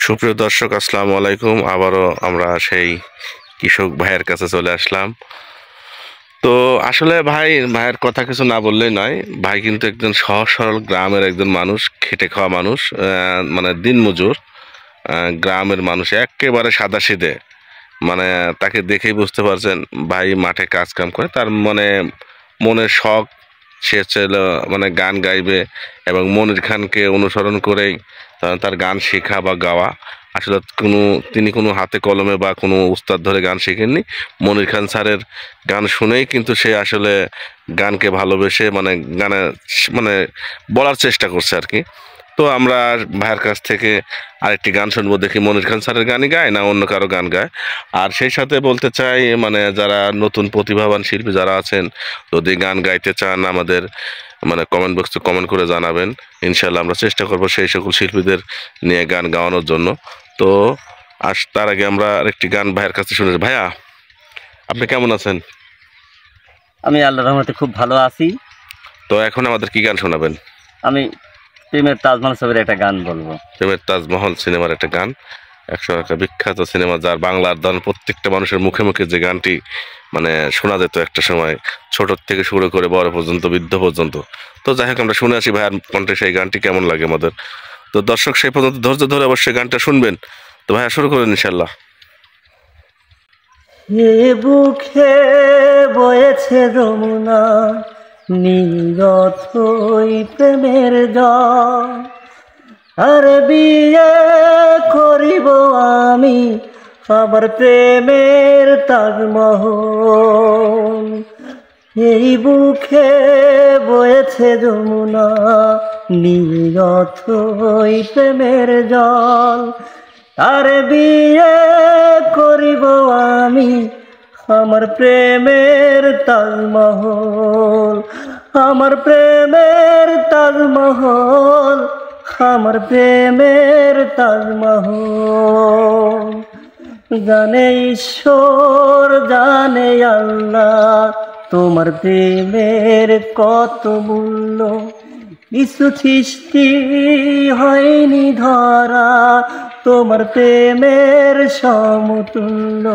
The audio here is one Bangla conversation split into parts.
সুপ্রিয় দর্শক, আসসালামু আলাইকুম। আবারও আমরা সেই কৃষক ভাইয়ের কাছে চলে আসলাম। তো আসলে ভাইয়ের কথা কিছু না বললেই নয়। ভাই কিন্তু একজন সহজ সরল গ্রামের একজন মানুষ, খেটে খাওয়া মানুষ, মানে দিনমজুর। গ্রামের মানুষ, একেবারে সাদাসিধে। মানে তাকে দেখেই বুঝতে পারছেন ভাই মাঠে কাজ কাম করে। তার মনের শখ, সে হচ্ছে মানে গান গাইবে, এবং মনির খানকে অনুসরণ করেই তার গান শেখা বা গাওয়া। আসলে তিনি কোনো হাতে কলমে বা কোনো উস্তাদ ধরে গান শেখেননি। মনির খান স্যারের গান শুনেই কিন্তু সে আসলে গানকে ভালোবেসে গানে মানে বলার চেষ্টা করছে আর কি। তো আমরা ভাইয়ের কাছ থেকে আরেকটি গান শুনবো, দেখি মনির খান স্যারের গানই গায় না অন্য কারো গান গায়। আর সেই সাথে বলতে চাই, যারা নতুন প্রতিভাবান শিল্পী যারা আছেন, যদি গান গাইতে চান আমাদের কমেন্ট বক্সে কমেন্ট করে জানাবেন। ইনশাল্লাহ আমরা চেষ্টা করব সেই সকল শিল্পীদের নিয়ে গান গাওয়ানোর জন্য। তো তার আগে আমরা আরেকটি গান ভাইয়ের কাছে শুনে। ভাইয়া, আপনি কেমন আছেন? আমি আল্লাহর রহমতে খুব ভালো আছি। তো এখন আমাদের কি গান শোনাবেন? আমি প্রেমের তাজমহল ছবির একটা গান বলবো। প্রেমের তাজমহল সিনেমার একটা গান, একটা বিখ্যাত সিনেমা, যার বাংলার প্রত্যেকটা মানুষের মুখে মুখে যে গানটি শোনা যেত একটা সময়, ছোট থেকে শুরু করে বড় পর্যন্ত, বৃদ্ধ পর্যন্ত। তো যাই হোক, আমরা শুনে আসি ভাইয়ার কণ্ঠে সেই গানটি কেমন লাগে আমাদের। তো দর্শক সেই পর্যন্ত ধৈর্য ধরে অবশ্যই গানটা শুনবেন। তো ভাইয়া শুরু করেন ইনশাল্লাহ। হে বুকে বয়েছে যমুনা, নিরথই প্রেমের জল। আর বিয়ে করিব আমি আমার প্রেমের তাজমহল। এই বুকে বয়েছে যমুনা, নিরথই প্রেমের জল। আর বিয়ে করিব আমি আমার প্রেমের তাজমহল, আমার প্রেমের তাজমহল, আমার প্রেমের তাজমহল। জানে ঈশ্বর, জানে আল্লাহ, তোমার প্রেমের কত মূল্য। কিছু সৃষ্টি হয়নি ধরা তোমার প্রেমের সমতুল্য।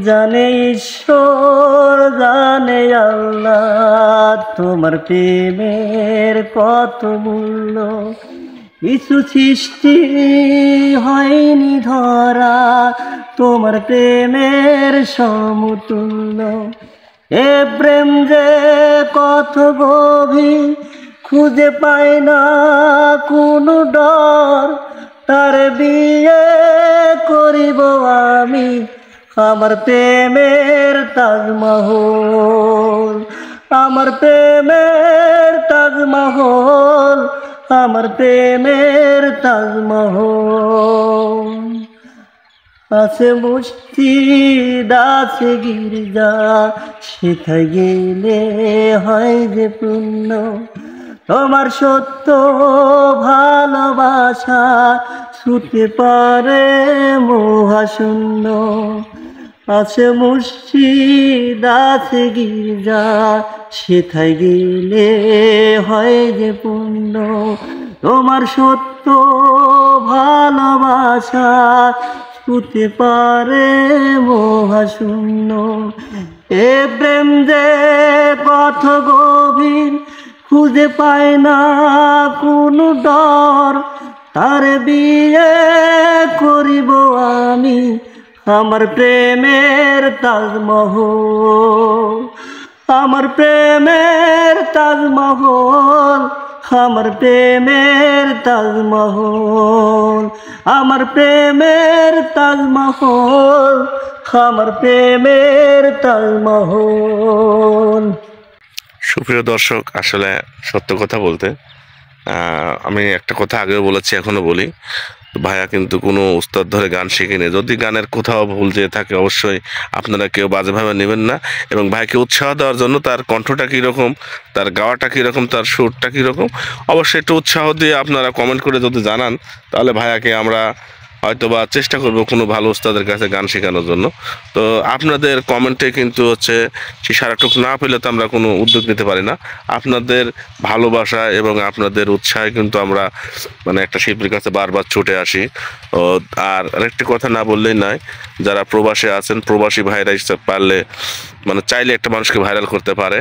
জানে ঈশ্বর, জানে আল্লাহ, তোমার প্রেমের কত মূল্য। কিছু সৃষ্টি হয়নি ধরা তোমার প্রেমের সমতুল্য। এ প্রেম যে কত গভীর, খুঁজে পায় না কোনো ডর। তার বিয়ে করিব আমি আমার প্রেমের তাজমহল, আমার প্রেমের তাজমহল, আমার প্রেমের তাজমহল। আছে মসজিদ, আছে গির্জা, সেখানে গেলে হয় যে পুণ্য। তোমার সত্য ভালোবাসা ছুঁতে পারে মহাশূন্য। আছে মসজিদ, আছে গির্জা, সেথায় গেলে হয় যে পুণ্য। তোমার সত্য ভালোবাসা ছুঁতে পারে মহাশূন্য। এ প্রেম যে কত গভীর, খুঁজে পায় না কোনো ডর। তার বিয়ে করিব আমি আমার প্রেমের তাজমহল, আমার প্রেমের তাজমহল, আমার প্রেমের তাজমহল, আমার প্রেমের তাজমহল, আমার প্রেমের তাজমহল। সুপ্রিয় দর্শক, আসলে সত্য কথা বলতে, আমি একটা কথা আগেও বলেছি, এখনো বলি, ভাইয়া কিন্তু কোনো উস্তাদ ধরে গান শিখেনি। যদি গানের কোথাও ভুল যেয়ে থাকে, অবশ্যই আপনারা কেউ বাজেভাবে নেবেন না। এবং ভাইকে উৎসাহ দেওয়ার জন্য তার কণ্ঠটা কীরকম, তার গাওয়াটা কীরকম, তার সুরটা কীরকম, অবশ্যই একটু উৎসাহ দিয়ে আপনারা কমেন্ট করে যদি জানান, তাহলে ভাইয়াকে আমরা হয়তোবা চেষ্টা করব কোনো ভালো ওস্তাদের কাছে গান শেখানোর জন্য। তো আপনাদের কমেন্টে কিন্তু হচ্ছে সেই সারাটুক না পেলে তো আমরা কোনো উদ্যোগ নিতে পারি না। আপনাদের ভালোবাসা এবং আপনাদের উৎসাহে কিন্তু আমরা মানে একটা শিল্পীর কাছে বারবার ছুটে আসি। ও আর আরেকটি কথা না বললেই নয়, যারা প্রবাসে আছেন প্রবাসী ভাইরা পারলে মানে চাইলে একটা মানুষকে ভাইরাল করতে পারে।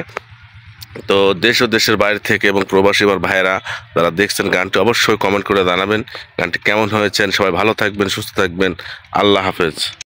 তো দেশ ও দেশের বাইরে থেকে এবং প্রবাসী আমার ভাইয়েরা যারা দেখছেন গানটি অবশ্যই কমেন্ট করে জানাবেন গানটি কেমন হয়েছে। সবাই ভালো থাকবেন, সুস্থ থাকবেন। আল্লাহ হাফেজ।